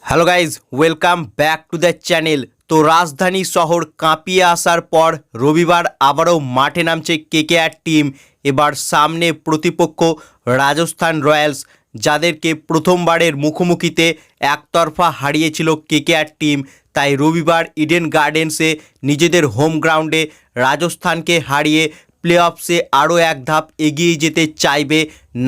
Hello guys, welcome back to the channel. তো রাজধানী শহর কাঁপিয়ে আসার পর রবিবার আবারও মাঠে নামছে কেকেআর টিম। এবার সামনে প্রতিপক্ষ রাজস্থান রয়্যালস, যাদেরকে প্রথমবারের মুখোমুখিতে একতরফা হারিয়েছিল কেকেআর টিম। তাই রবিবার ইডেন গার্ডেন্সে নিজেদের হোম গ্রাউন্ডে রাজস্থানকে হারিয়ে প্লে অফসে আরও এক ধাপ এগিয়ে যেতে চাইবে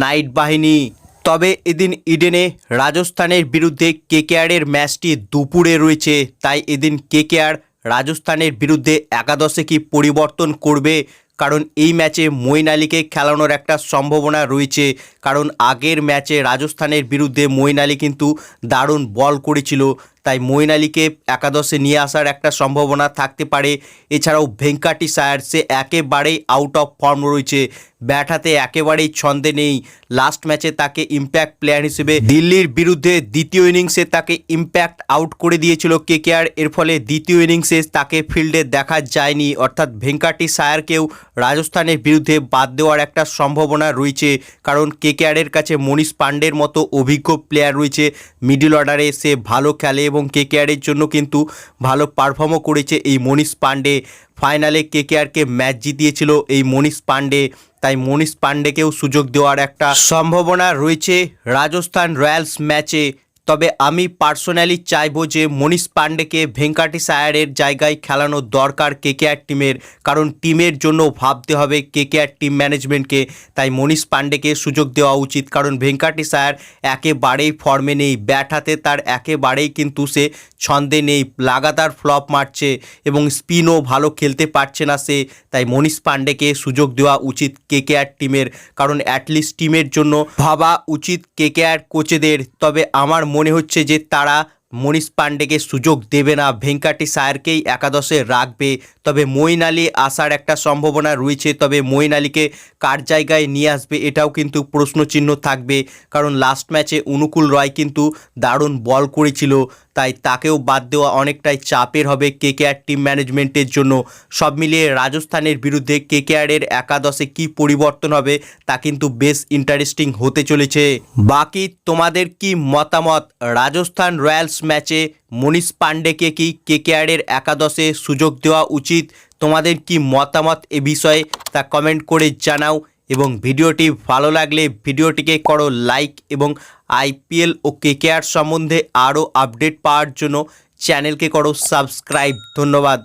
নাইট বাহিনী। তবে এদিন ইডেনে রাজস্থানের বিরুদ্ধে কেকেআরের ম্যাচটি দুপুরে রয়েছে, তাই এদিন কেকেআর রাজস্থানের বিরুদ্ধে একাদশে কি পরিবর্তন করবে? কারণ এই ম্যাচে মঈন আলীকে খেলানোর একটা সম্ভাবনা রয়েছে, কারণ আগের ম্যাচে রাজস্থানের বিরুদ্ধে মঈন আলী কিন্তু দারুণ বল করেছিল, তাই মঈন আলীকে একাদশে নিয়ে আসার একটা সম্ভাবনা থাকতে পারে। এছাড়াও ভেঙ্কাটিসায়ার সে একেবারেই আউট অফ ফর্ম রয়েছে, ব্যাট হাতে একেবারেই ছন্দে নেই। লাস্ট ম্যাচে তাকে ইম্প্যাক্ট প্লেয়ার হিসেবে দিল্লির বিরুদ্ধে দ্বিতীয় ইনিংসে তাকে ইম্প্যাক্ট আউট করে দিয়েছিল কেকেআর, এর ফলে দ্বিতীয় ইনিংসে তাকে ফিল্ডে দেখা যায়নি। অর্থাৎ ভেঙ্কাটিসায়ারকেও রাজস্থানের বিরুদ্ধে বাদ দেওয়ার একটা সম্ভাবনা রয়েছে, কারণ কেকেআরের কাছে মনীষ পান্ডের মতো অভিজ্ঞ প্লেয়ার রয়েছে। মিডল অর্ডারে সে ভালো খেলে এবং কেকেআরের জন্য কিন্তু ভালো পারফর্মও করেছে এই মনীষ পান্ডে। ফাইনালে কেকেআরকে ম্যাচ জিতিয়েছিল এই মনীষ পান্ডে, তাই মনীষ পান্ডেকেও সুযোগ দেওয়ার একটা সম্ভাবনা রয়েছে রাজস্থান রয়্যালস ম্যাচে। তবে আমি পার্সোনালি চাইবো যে মনীষ পান্ডেকে ভেঙ্কাটিসায়ারের জায়গায় খেলানো দরকার কেকেআর টিমের, কারণ টিমের জন্য ভাবতে হবে কেকেআর টিম ম্যানেজমেন্টকে। তাই মনীষ পান্ডেকে সুযোগ দেওয়া উচিত, কারণ ভেঙ্কাটিসায়ার একেবারেই ফর্মে নেই, ব্যাট হাতে তার একেবারেই কিন্তু সে ছন্দে নেই, লাগাতার ফ্লপ মারছে এবং স্পিনও ভালো খেলতে পারছে না সে। তাই মনীষ পান্ডেকে সুযোগ দেওয়া উচিত কেকেআর টিমের, কারণ অ্যাটলিস্ট টিমের জন্য ভাবা উচিত কেকেআর কোচেদের। তবে আমার মনে হচ্ছে যে তারা মনীষ পান্ডেকে সুযোগ দেবে না, ভেঙ্কাটিসায়ারকেই একাদশে রাখবে। তবে মঈন আলী আসার একটা সম্ভাবনা রয়েছে, তবে মঈন আলীকে কার জায়গায় নিয়ে আসবে এটাও কিন্তু প্রশ্নচিহ্ন থাকবে, কারণ লাস্ট ম্যাচে অনুকূল রয় কিন্তু দারুণ বল করেছিল, তাই তাকেও বাদ দেওয়া অনেকটাই চাপের হবে কেকেআর টিম ম্যানেজমেন্টের জন্য। সব মিলিয়ে রাজস্থানের বিরুদ্ধে কেকেআরের একাদশে কি পরিবর্তন হবে তা কিন্তু বেশ ইন্টারেস্টিং হতে চলেছে। বাকি তোমাদের কি মতামত? রাজস্থান রয়্যালস ম্যাচে মনীষ পান্ডেকে কি কেকেআরের একাদশে সুযোগ দেওয়া উচিত? তোমাদের কি মতামত এ বিষয়ে তা কমেন্ট করে জানাও, এবং ভিডিওটি ভালো লাগলে ভিডিওটিকে করো লাইক, এবং আইপিএল ও কেকেআর সম্বন্ধে আরও আপডেট পাওয়ার জন্য চ্যানেলকে করো সাবস্ক্রাইব। ধন্যবাদ।